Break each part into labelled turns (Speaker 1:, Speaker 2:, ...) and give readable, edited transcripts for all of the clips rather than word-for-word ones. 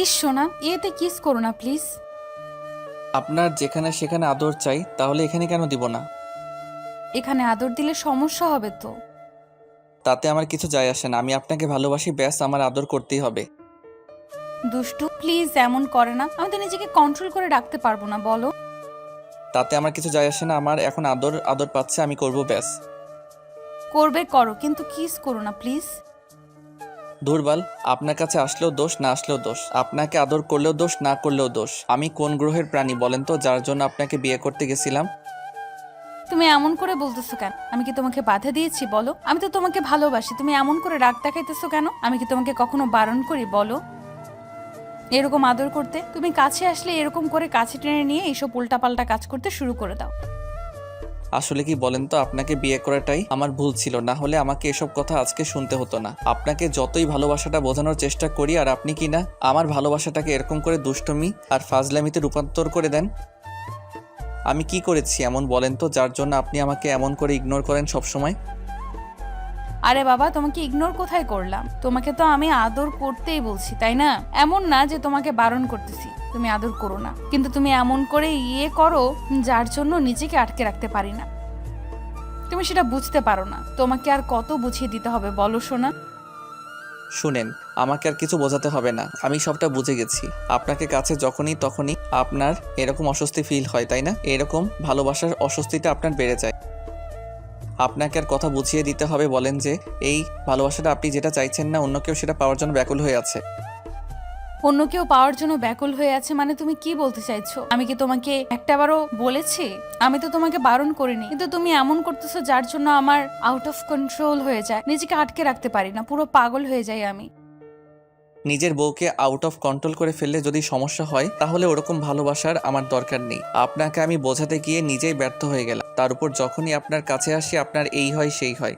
Speaker 1: ইস সোনা, এতে কিস করো না প্লিজ।
Speaker 2: আপনার যেখানে সেখানে আদর চাই, তাহলে এখানে কেন দিব না?
Speaker 1: এখানে আদর দিলে সমস্যা হবে তো।
Speaker 2: তাতে আমার কিছু যায় আসে না। আমি আপনাকে ভালোবাসি, ব্যাস, আমার আদর করতেই হবে।
Speaker 1: দুষ্টু প্লিজ এমন করে না, আমি তো নিজেকে কন্ট্রোল করে রাখতে পারবো না, বলো।
Speaker 2: তাতে আমার কিছু যায় আসে না। আমার এখন আদর আদর পাচ্ছে, আমি করব, ব্যাস।
Speaker 1: করবে করো, কিন্তু কিস করো না প্লিজ।
Speaker 2: দুর্বল, আপনার কাছে আসলেও দোষ, না আসলেও দোষ। আপনাকে আদর করলেও দোষ, না করলেও দোষ। আমি কোন গ্রহের প্রাণী বলেন তো, যার জন্য আপনাকে বিয়ে করতে গেছিলাম?
Speaker 1: তুমি এমন করে বলতেছো কেন? আমি কি তোমাকে বাধা দিয়েছি বলো? আমি তো তোমাকে ভালোবাসি, তুমি এমন করে রাগ দেখাইতেছো কেন? আমি কি তোমাকে কখনো বারণ করি বলো এরকম আদর করতে? তুমি কাছে আসলে এরকম করে কাছে টেনে নিয়ে এইসব উল্টাপাল্টা কাজ করতে শুরু করে দাও।
Speaker 2: আসলে কি বলেন তো, আপনাকে বিয়ে করাটাই আমার ভুল ছিল, না হলে আমাকে এসব কথা আজকে শুনতে হতো না। আপনাকে যতই ভালোবাসাটা বোঝানোর চেষ্টা করি, আর আপনি কি না আমার ভালোবাসাটাকে এরকম করে দুষ্টমি আর ফাজলামিতে রূপান্তর করে দেন। আমি কি করেছি এমন বলেন তো, যার জন্য আপনি আমাকে এমন করে ইগনোর করেন সব সময়?
Speaker 1: আরে বাবা, তোমাকে ইগনোর কোথায় করলাম? তোমাকে তো আমি আদর করতেই বলছি, তাই না? এমন না যে তোমাকে বারণ করতেছি তুমি আদর করো না, কিন্তু তুমি এমন করে করো যার জন্য নিজেকে আটকে রাখতে পারি না। তুমি সেটা বুঝতে পারো না। তোমাকে আর কত বুঝিয়ে দিতে হবে বলো সোনা?
Speaker 2: শুনেন, আমাকে আর কিছু বোঝাতে হবে না, আমি সবটা বুঝে গেছি। আপনাকে কাছে যখনই তখনই আপনার এরকম অস্বস্তি ফিল হয়, তাই না? এরকম ভালোবাসার অস্বস্তিটা আপনার বেড়ে যায়। আপনাকে আর কথা বুঝিয়ে দিতে হবে বলেন যে এই ভালোবাসাটা আপনি যেটা চাইছেন না, অন্য কেউ সেটা পাওয়ার জন্য ব্যাকুল হয়ে আছে।
Speaker 1: অন্য কেউ পাওয়ার জন্য ব্যাকুল হয়ে আছে মানে তুমি কি বলতে চাইছো? আমি কি তোমাকে একটাবারও বলেছি? আমি তো তোমাকে বারণ করিনি, কিন্তু তুমি এমন করতেছো যার জন্য আমার আউট অফ কন্ট্রোল হয়ে যায়, নিজেকে আটকে রাখতে পারি না, পুরো পাগল হয়ে যাই আমি।
Speaker 2: নিজের বউকে আউট অফ কন্ট্রোল করে ফেললে যদি সমস্যা হয়, তাহলে ওরকম ভালোবাসার আমার দরকার নেই। আপনাকে আমি বোঝাতে গিয়ে নিজেই ব্যর্থ হয়ে গেলাম। তার উপর যখনই আপনার কাছে আসি, আপনার এই হয় সেই হয়।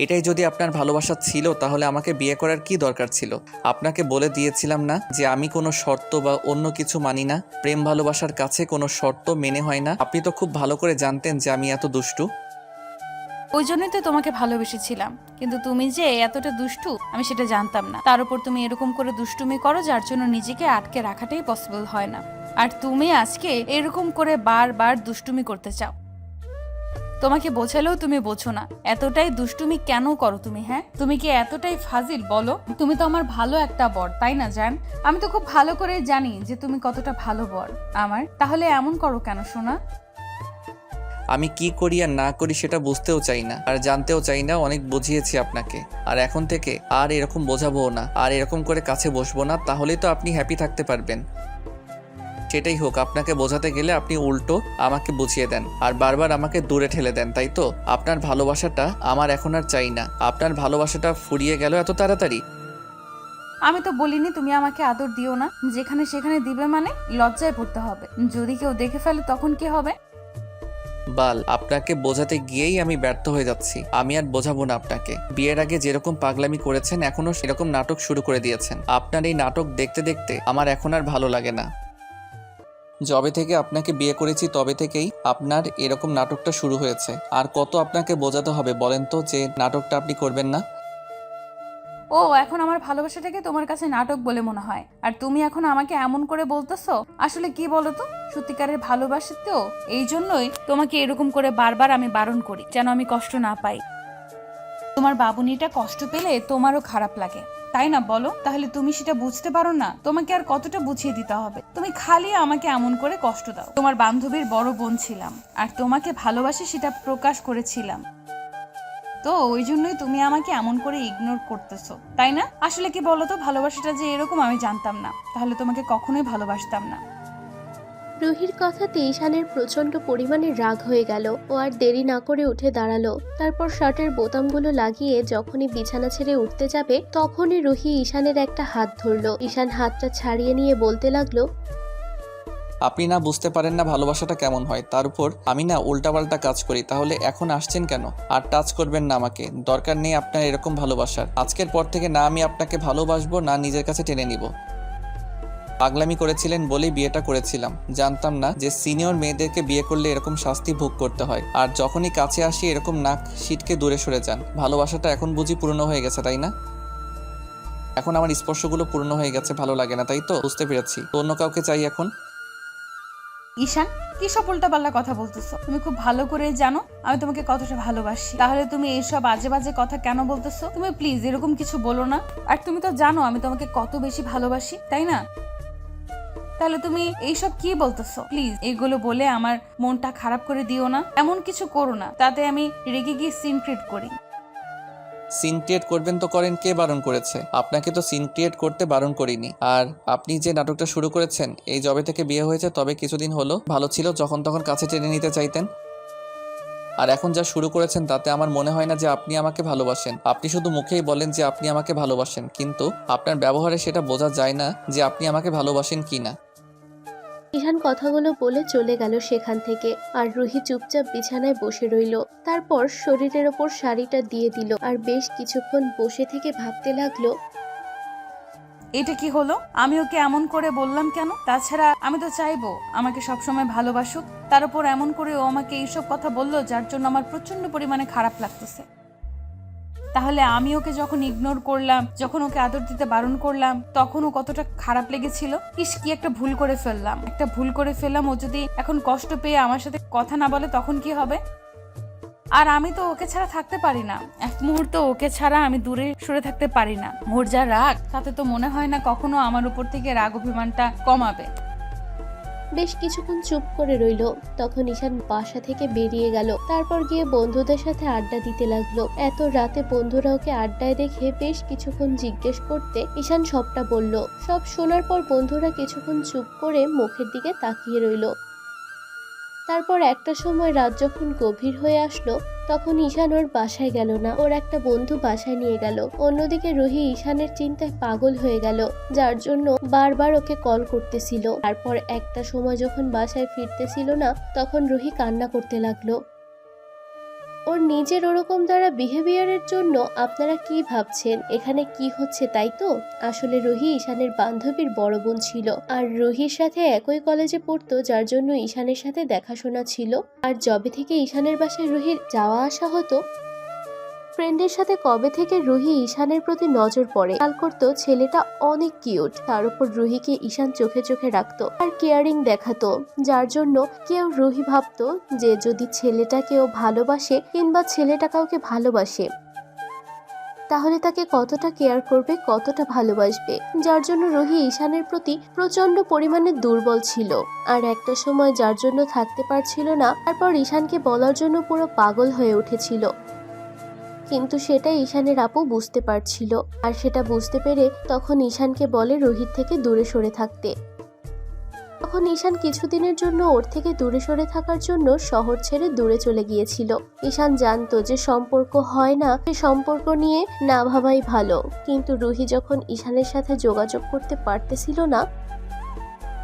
Speaker 2: এটাই যদি আপনার ভালোবাসা ছিল, তাহলে আমাকে বিয়ে করার কি দরকার ছিল? আপনাকে বলে দিয়েছিলাম না যে আমি কোনো শর্ত বা অন্য কিছু মানি না? প্রেম ভালোবাসার কাছে কোনো শর্ত মেনে হয় না। আপনি তো খুব ভালো করে জানতেন যে আমি এত দুষ্টু।
Speaker 1: ওই জন্যই তো তোমাকে ভালোবেসেছিলাম, কিন্তু তুমি যে এতটা দুষ্টু আমি সেটা জানতাম না। তার উপর তুমি এরকম করে দুষ্টুমি করো যার জন্য নিজেকে আটকে রাখাটাই পসিবল হয় না। আর তুমি আজকে এরকম করে বারবার দুষ্টুমি করতে চাও। তোমাকে বোঝালেও তুমি বোঝো না। এতটাই দুষ্টুমি কেন করো তুমি? হ্যাঁ, তুমি কি এতটাই ফাজিল বলো? তুমি তো আমার ভালো একটা বর, তাই না জান? আমি তো খুব ভালো করে জানি যে তুমি কতটা ভালো বর আমার। তাহলে এমন করো কেন সোনা?
Speaker 2: আমি কি করি আর না করি সেটা বুঝতেও চাই না, আর জানতেও চাই না। অনেক বুঝিয়েছি আপনাকে, আর এখন থেকে আর এরকম বোঝাবো না, আর এরকম করে কাছে বসবো না। তাহলেই তো আপনি হ্যাপি থাকতে পারবেন। সেটাই হোক, আপনাকে বোঝাতে গেলে আপনি উল্টো আমাকে বুঝিয়ে দেন, আর বারবার আমাকে দূরে ঠেলে দেন, তাই তো? আপনার ভালোবাসাটা আমার এখন আর চাই না। আপনার ভালোবাসাটা ফুরিয়ে গেল এত তাড়াতাড়ি?
Speaker 1: আমি তো বলিনি তুমি আমাকে আদর দিও না। যেখানে সেখানে দিবে মানে লজ্জায় পড়তে হবে। যদি কেউ দেখে ফেলে তখন কি হবে?
Speaker 2: বাল, আপনাকে বোঝাতে গিয়েই আমি ব্যর্থ হয়ে যাচ্ছি। আমি আর বোঝাবো না আপনাকে। বিয়ের আগে যেরকম পাগলামি করেছেন, এখনো সেরকম নাটক শুরু করে দিয়েছেন। আপনার এই নাটক দেখতে দেখতে আমার এখন আর ভালো লাগে না। যবে থেকে আপনাকে বিয়ে করেছি তবে থেকেই আপনার এরকম নাটকটা শুরু হয়েছে। আর কত আপনাকে বোঝাতে হবে বলেন তো যে নাটকটা আপনি করবেন না?
Speaker 1: ও, এখন আমার ভালোবাসাটাকে তোমার কাছে নাটক বলে মনে হয়, আর তুমি এখন আমাকে এমন করে বলতেছো? আসলে কি বলো তো, সত্যিকারের ভালোবাসি তো, এই জন্যই তোমাকে এরকম করে বারবার আমি বারণ করি, যেন আমি কষ্ট না পাই। তোমার বাবুনিটা কষ্ট পেলে তোমারও খারাপ লাগে, তাই না বলো? তাহলে তুমি সেটা বুঝতে পারো না? তোমাকে আর কতটা বুঝিয়ে দিতে হবে? তুমি খালি আমাকে এমন করে কষ্ট দাও। তোমার বান্ধবীর বড় বোন ছিলাম, আর তোমাকে ভালোবাসি সেটা প্রকাশ করেছিলাম। তো ওই জন্যই তুমি আমাকে এমন করে ইগনোর করতেছো, তাই না? আসলে কি বলতো, ভালোবাসাটা যে এরকম আমি জানতাম না, তাহলে তোমাকে কখনোই ভালোবাসতাম না।
Speaker 3: রুহির কথাতে ঈশানের প্রচন্ড পরিমাণে রাগ হয়ে গেল। ও আর দেরি না করে উঠে দাঁড়ালো। তারপর শার্টের বোতামগুলো লাগিয়ে যখনই বিছানা ছেড়ে উঠতে যাবে, তখনই রুহি ঈশানের একটা হাত ধরলো। ঈশান হাতটা ছাড়িয়ে নিয়ে বলতে লাগলো,
Speaker 2: আপনি না বুঝতে পারেন না ভালোবাসাটা কেমন হয়, তার উপর আমি না উল্টাপাল্টা কাজ করি, তাহলে এখন আসছেন কেন? আর টাচ করবেন না আমাকে, দরকার নেই আপনার এরকম ভালোবাসার। আজকের পর থেকে না আমি আপনাকে ভালোবাসবো, না নিজের কাছে টেনে নিব। পাগলামি করেছিলেন বলেই বিয়েটা করেছিলাম। জানতাম না যে সিনিয়র মেয়েদেরকে বিয়ে করলে এরকম শাস্তি ভোগ করতে হয়। আর যখনই কাছে আসি এরকম নাক সিটকে দূরে সরে যান। ভালোবাসাটা এখন বুঝি পুরনো হয়ে গেছে, তাই না? এখন আমার স্পর্শগুলো পূর্ণ হয়ে গেছে, ভালো লাগে না, তাই তো? বুঝতে পেরেছি। তো অন্য কাউকে চাই এখন।
Speaker 1: ঈশান, কি সব উল্টাপাল্টা কথা বলতেছো? তুমি খুব ভালো করে জানো আমি তোমাকে কতটা ভালোবাসি, তাহলে তুমি এইসব আজে বাজে কথা কেন বলতেছো? তুমি প্লিজ এরকম কিছু বলো না। আর তুমি তো জানো আমি তোমাকে কত বেশি ভালোবাসি, তাই না? তাহলে তুমি এইসব কি বলতেছো? প্লিজ এগুলো বলে আমার মনটা খারাপ করে দিও না, এমন কিছু করো না তাতে আমি রেগে গিয়ে সিন ক্রিয়েট করি।
Speaker 2: সিন ক্রিয়েট করবেন তো করেন, কে বারণ করেছে? আপনাকে তো সিন ক্রিয়েট করতে বারণ করিনি। আর আপনি যে নাটকটা শুরু করেছেন, এই জবে থেকে বিয়ে হয়েছে তবে কিছুদিন হলো ভালো ছিল, যখন তখন কাছে টেনে নিতে চাইতেন। আর এখন যা শুরু করেছেন তাতে আমার মনে হয় না যে আপনি আমাকে ভালোবাসেন। আপনি শুধু মুখেই বলেন যে আপনি আমাকে ভালোবাসেন, কিন্তু আপনার ব্যবহারে সেটা বোঝা যায় না যে আপনি আমাকে ভালোবাসেন কি না।
Speaker 3: ঈশান কথাগুলো বলে চলে গেল সেখান থেকে। আর রুহি চুপচাপ বিছানায় বসে রইল। তারপর শরীরের ওপর শাড়িটা দিয়ে দিল আর বেশ কিছুক্ষণ বসে থেকে ভাবতে লাগলো,
Speaker 1: এটা কি হলো? আমি ওকে এমন করে বললাম কেন? তাছাড়া আমি তো চাইবো আমাকে সবসময় ভালোবাসুক, তার উপর এমন করে ও আমাকে এইসব কথা বললো যার জন্য আমার প্রচন্ড পরিমাণে খারাপ লাগতেছে। তাহলে আমি ওকে যখন ইগনোর করলাম, যখন ওকে আদর দিতে বারণ করলাম, তখন ও কতটা খারাপ লেগেছিল। ইস, কি একটা ভুল করে ফেললাম। ও যদি এখন কষ্ট পেয়ে আমার সাথে কথা না বলে তখন কি হবে? আর আমি তো ওকে ছাড়া থাকতে পারি না, এক মুহূর্ত ওকে ছাড়া আমি দূরে সরে থাকতে পারি না। ওর যা রাগ, তাতে তো মনে হয় না কখনো আমার উপর থেকে রাগ অভিমানটা কমাবে।
Speaker 3: বেশ কিছুক্ষণ চুপ করে রইল। তখন ঈশান বাসা থেকে বেরিয়ে গেল। তারপর গিয়ে বন্ধুদের সাথে আড্ডা দিতে লাগলো। এত রাতে বন্ধুরা ওকে আড্ডায় দেখে বেশ কিছুক্ষণ জিজ্ঞেস করতে ঈশান সবটা বলল। সব শোনার পর বন্ধুরা কিছুক্ষণ চুপ করে মুখের দিকে তাকিয়ে রইল। তারপর একটা সময় রাত যখন গভীর হয়ে আসলো, তখন ঈশান ওর বাসায় গেল না, ওর একটা বন্ধু বাসায় নিয়ে গেল। অন্যদিকে রুহি ঈশানের চিন্তায় পাগল হয়ে গেল, যার জন্য বারবার ওকে কল করতেছিল। তারপর একটা সময় যখন বাসায় ফিরতেছিল না, তখন রুহি কান্না করতে লাগলো। ওর নিজের ওরকম দ্বারা বিহেভিয়ারের জন্য আপনারা কি ভাবছেন এখানে কি হচ্ছে, তাই তো? আসলে রুহি ঈশানের বান্ধবীর বড় বোন ছিল, আর রুহির সাথে একই কলেজে পড়তো, যার জন্য ঈশানের সাথে দেখাশোনা ছিল। আর যবে থেকে ঈশানের বাসায় রুহির যাওয়া আসা হতো, ফ্রেন্ডের সাথে কবে থেকে রুহি ঈশানের প্রতি নজর পড়ে। খেয়াল করতো ছেলেটা অনেক কিউট, তার উপর রুহিকে ঈশান চোখে চোখে রাখতো আর কেয়ারিং দেখাতো, যার জন্য কেউ রুহি ভাবতো যে যদি ছেলেটা কেউ ভালোবাসে কিংবা ছেলেটা কাউকে ভালোবাসে, তাহলে তাকে কতটা কেয়ার করবে, কতটা ভালোবাসবে। যার জন্য রুহি ঈশানের প্রতি প্রচন্ড পরিমাণে দুর্বল ছিল। আর একটা সময় যার জন্য থাকতে পারছিল না, তারপর ঈশানকে বলার জন্য পুরো পাগল হয়ে উঠেছিল। কিন্তু সেটা ঈশানের আপু বুঝতে পারছিল, আর সেটা বুঝতে পেরে তখন ঈশানকে বলে রুহির থেকে দূরে সরে থাকতে। তখন ঈশান কিছুদিনের জন্য ওর থেকে দূরে সরে থাকার জন্য শহর ছেড়ে দূরে চলে গিয়েছিল। ঈশান জানতো যে সম্পর্ক হয় না, সে সম্পর্ক নিয়ে না ভাবাই ভালো। কিন্তু রুহি যখন ঈশানের সাথে যোগাযোগ করতে পারতেছিল না,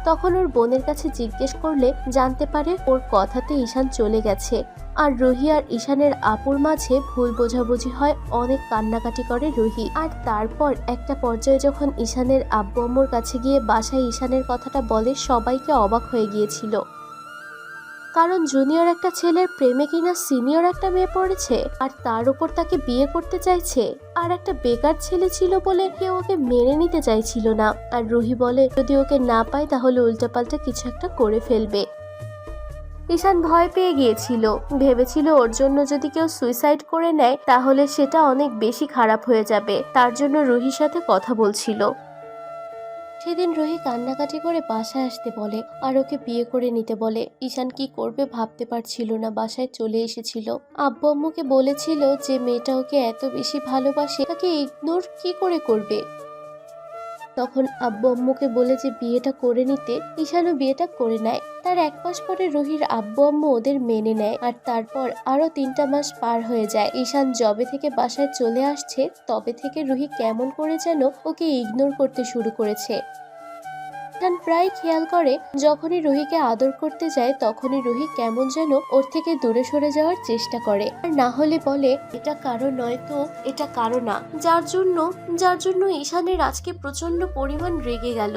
Speaker 3: তখন ওর বোনের কাছে জিজ্ঞেস করলে জানতে পারে ওর কথাতে ঈশান চলে গেছে। আর রুহি আর ঈশানের আপুর মাঝে ভুল বোঝাবুঝি হয়, অনেক কান্নাকাটি করে রুহি। আর তারপর একটা পর্যায়ে যখন ঈশানের আব্বু আম্মুর কাছে গিয়ে বাসায় ঈশানের কথাটা বলে, সবাইকে অবাক হয়ে গিয়েছিল। কারণ জুনিয়র একটা ছেলের প্রেমে কিনা সিনিয়র একটা মেয়ে পড়েছে, আর তার উপর তাকে বিয়ে করতে চাইছে। আর একটা বেকার ছেলে ছিল বলে কেউ ওকে মেনে নিতে চাইছিল না। আর রুহি বলে যদি ওকে না পায় তাহলে উল্টাপাল্টা কিছু একটা করে ফেলবে। ঈশান ভয় পেয়ে গিয়েছিল, ভেবেছিল ওর জন্য যদি কেউ সুইসাইড করে নেয় তাহলে সেটা অনেক বেশি খারাপ হয়ে যাবে। তার জন্য রুহির সাথে কথা বলছিল। সেদিন রুহি কান্নাকাটি করে বাসায় আসতে বলে আর ওকে বিয়ে করে নিতে বলে। ঈশান কি করবে ভাবতে পারছিল না, বাসায় চলে এসেছিল। আব্বু আম্মুকে বলেছিল যে মেয়েটা ওকে এত বেশি ভালোবাসে, তাকে ইগনোর কি করে করবে। তখন আব্বু আম্মুকে বলে যে বিয়েটা করে নিতে, ঈশানও বিয়েটা করে নেয়। তার 1 মাস পরে রুহির আব্বু আম্মু ওদের মেনে নেয়। আর তারপর আরো 3টা মাস পার হয়ে যায়। ঈশান যবে থেকে বাসায় চলে আসছে তবে থেকে রুহি কেমন করে যেন ওকে ইগনোর করতে শুরু করেছে। ঈশান প্রায় খেয়াল করে যখনই রুহিকে আদর করতে যায় তখনই রুহি কেমন যেন ওর থেকে দূরে সরে যাওয়ার চেষ্টা করে। আর না হলে বলে এটা কারো নয় তো এটা কারো না, যার জন্য ঈশানের আজকে প্রচন্ড পরিমাণ রেগে গেল।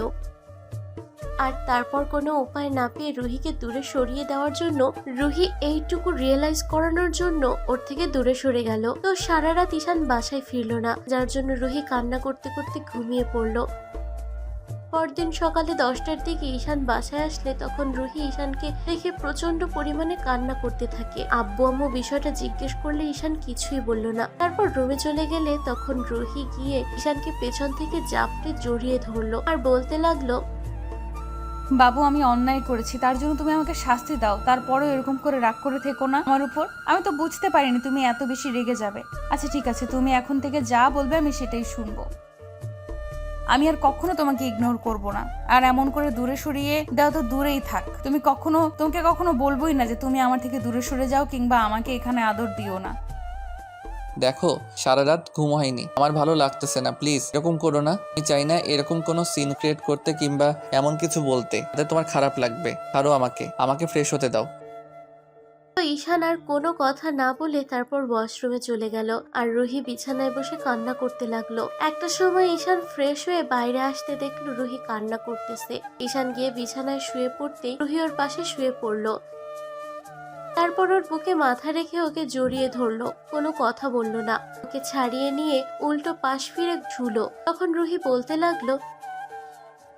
Speaker 3: আর তারপর কোনো উপায় না পেয়ে রুহিকে দূরে সরিয়ে দেওয়ার জন্য রুহি এইটুকু রিয়েলাইজ করানোর জন্য ওর থেকে দূরে সরে গেল। তো সারা রাত ঈশান বাসায় ফিরল না, যার জন্য রুহি কান্না করতে করতে ঘুমিয়ে পড়লো। পরদিন সকালে 10টার দিকে ঈশান বাসায় আসলে তখন রুহি ঈশানকে দেখে প্রচন্ড পরিমাণে কান্না করতে থাকে। আব্বু আম্মু বিষয়টা জিজ্ঞেস করলে ঈশান কিছুই বলল না। তারপর রুমে চলে গেলে তখন রুহি গিয়ে ঈশানকে পেছন থেকে জাপটে জড়িয়ে ধরলো আর বলতে লাগলো,
Speaker 1: বাবু আমি অন্যায় করেছি, তার জন্য তুমি আমাকে শাস্তি দাও, তারপরও এরকম করে রাগ করে থেকো না আমার উপর। আমি তো বুঝতে পারিনি তুমি এত বেশি রেগে যাবে। আচ্ছা ঠিক আছে, তুমি এখন থেকে যা বলবে আমি সেটাই শুনবো। আমি আর কখনো তোমাকে ইগনোর করব না। আর এমন করে দূরে সরিয়ে দাও তো দূরেই থাক। তোমাকে কখনো বলবোই না যে তুমি আমার থেকে দূরে সরে যাও কিংবা আমাকে এখানে আদর দিও না।
Speaker 2: দেখো সারা রাত ঘুম হয়নি, আমার ভালো লাগতেছে না, প্লিজ এরকম করো না। আমি চাই না এরকম কোনো সিন ক্রিয়েট করতে কিংবা এমন কিছু বলতে তাতে তোমার খারাপ লাগবে। আরো আমাকে ফ্রেশ হতে দাও।
Speaker 3: তো ঈশান আর কোনো কথা না বলে তারপর ওয়াশরুমে চলে গেল আর রুহি বিছানায় বসে কান্না করতে লাগলো। একটা সময় ঈশান ফ্রেশ হয়ে বাইরে আসতে দেখলো রুহি কান্না করতেছে। ঈশান গিয়ে বিছানায় শুয়ে পড়তেই রুহি ওর পাশে শুয়ে পড়লো। তারপর ওর বুকে মাথা রেখে ওকে জড়িয়ে ধরলো, কোনো কথা বললো না। ওকে ছাড়িয়ে নিয়ে উল্টো পাশ ফিরে ঝুলো। তখন রুহি বলতে লাগলো,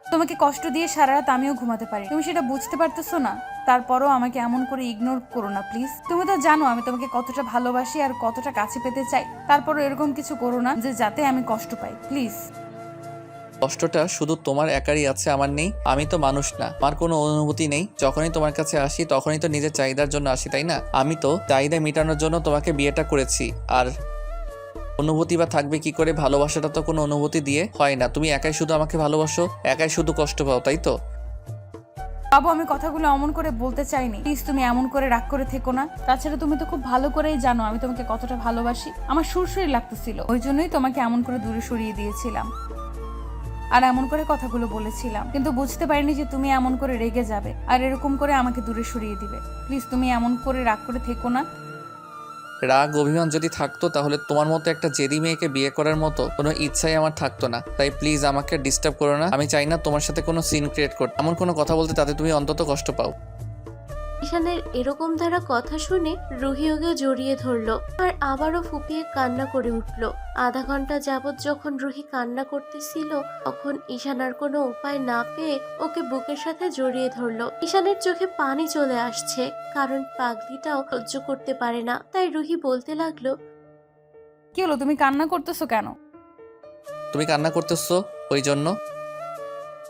Speaker 1: তোমাকে কষ্ট দিয়ে সারা রাত আমিও ঘুমাতে পারি, তুমি সেটা বুঝতে পারতেছো না? তারপরও আমাকে এমন করে ইগনোর করো না প্লিজ। তুমি তো জানো আমি তোমাকে কতটা ভালোবাসি আর কতটা কাছে পেতে চাই। তারপরও এরকম কিছু করো না যে যাতে আমি কষ্ট পাই, প্লিজ।
Speaker 2: কষ্টটা শুধু তোমার একারই আছে, আমার নেই? আমি তো মানুষ না, আমার কোনো অনুভূতি নেই? যখনই তোমার কাছে আসি তখনই তো নিজের চাহিদার জন্য আসি, তাই না? আমি তো চাহিদা মেটানোর জন্য তোমাকে বিয়েটা করেছি। আর অনুভূতি বা থাকবে কি করে? ভালোবাসাটা তো কোনো অনুভূতি দিয়ে হয় না। তুমি একাই শুধু আমাকে ভালোবাসো, একাই শুধু কষ্ট পাও, তাই তো?
Speaker 1: বাবু আমি কথাগুলো অমন করে বলতে চাইনি, প্লিজ তুমি এমন করে রাগ করে থেকো না। তাছাড়া তুমি তো খুব ভালো করেই জানো আমি তোমাকে কতটা ভালোবাসি। আমার সুরসুরি লাগতেছিল, ওই জন্যই তোমাকে এমন করে দূরে সরিয়ে দিয়েছিলাম আর এমন করে কথাগুলো বলেছিলাম, কিন্তু বুঝতে পারিনি যে তুমি এমন করে রেগে যাবে আর এরকম করে আমাকে দূরে সরিয়ে দিবে। প্লিজ তুমি এমন করে রাগ করে থেকো না।
Speaker 2: রাগ অভিমান যদি থাকতো তাহলে তোমার মতো একটা জেদি মেয়েকে বিয়ে করার মতো কোনো ইচ্ছাই আমার থাকতো না। তাই প্লিজ আমাকে ডিস্টার্ব করো না। আমি চাই না তোমার সাথে কোনো সিন ক্রিয়েট করতে, এমন কোনো কথা বলতে তাতে তুমি অন্তত কষ্ট পাও।
Speaker 3: ঈশানের এরকম ধারা কথা শুনে রুহি ওকে জড়িয়ে ধরলো আর আবারও ফুপিয়ে কান্না করে উঠলো। আধা ঘন্টা যাবৎ যখন রুহি কান্না করতেছিল তখন ঈশান আর কোনো উপায় না পেয়ে ওকে বুকের সাথে জড়িয়ে ধরলো। ঈশানের চোখে পানি চলে আসছে, কারণ পাগলিটাও সহ্য করতে পারে না। তাই রুহি বলতে লাগলো,
Speaker 1: কি হলো, তুমি কান্না করতেছো কেন?
Speaker 2: তুমি কান্না করতেছো ওই জন্য?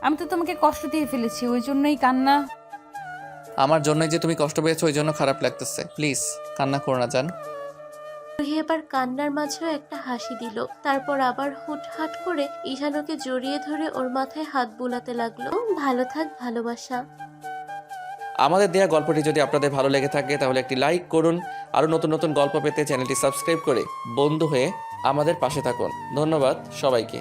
Speaker 1: আমি তো তোমাকে কষ্ট দিয়ে ফেলেছি, ওই জন্যই কান্না।
Speaker 2: আমার জন্যই যে তুমি কষ্ট পেয়েছো ওই জন্য খারাপ লাগতেছে। প্লিজ কান্না করো না জান।
Speaker 3: রুহি এবার কান্নার মাঝেও একটা হাসি দিল। তারপর আবার হুটহাট করে ঈশান ওকে জড়িয়ে ধরে ওর মাথায় হাত বুলাতে লাগলো। ভালো থাক ভালোবাসা।
Speaker 2: আমাদের দেয়া গল্পটি যদি আপনাদের ভালো লেগে থাকে তাহলে একটি লাইক করুন। আরও নতুন নতুন গল্প পেতে চ্যানেলটি সাবস্ক্রাইব করে বন্ধু হয়ে আমাদের পাশে থাকুন। ধন্যবাদ সবাইকে।